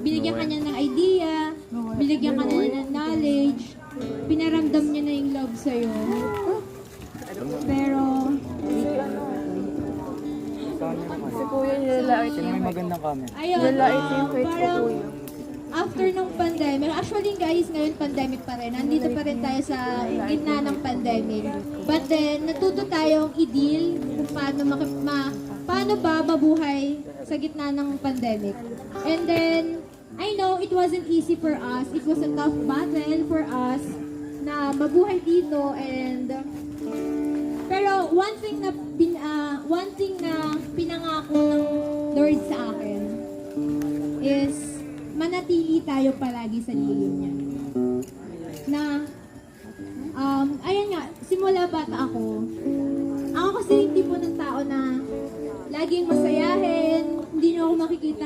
binigyan ka niya ng idea, binigyan ka niya ng knowledge, pinaramdam niya na yung love sa'yo. Pero, Si Kuya nilalait Sino may magandang comment? ayun, Nilalait yung faith ko, parang Kuya. after nung pandemic, actually guys, ngayon pandemic pa rin. Nandito pa rin tayo sa gitna ng pandemic. But then, natuto tayong i-deal kung paano ba mabuhay sa gitna ng pandemic. And then, I know it wasn't easy for us. It was a tough battle for us na mabuhay dito and pero one thing na pinangako ng Lord sa akin is manatili tayo palagi sa lilim niya. Na, ayan nga, simula bata ako kasi yung tipo ng tao na laging masayahin, hindi niyo ako makikita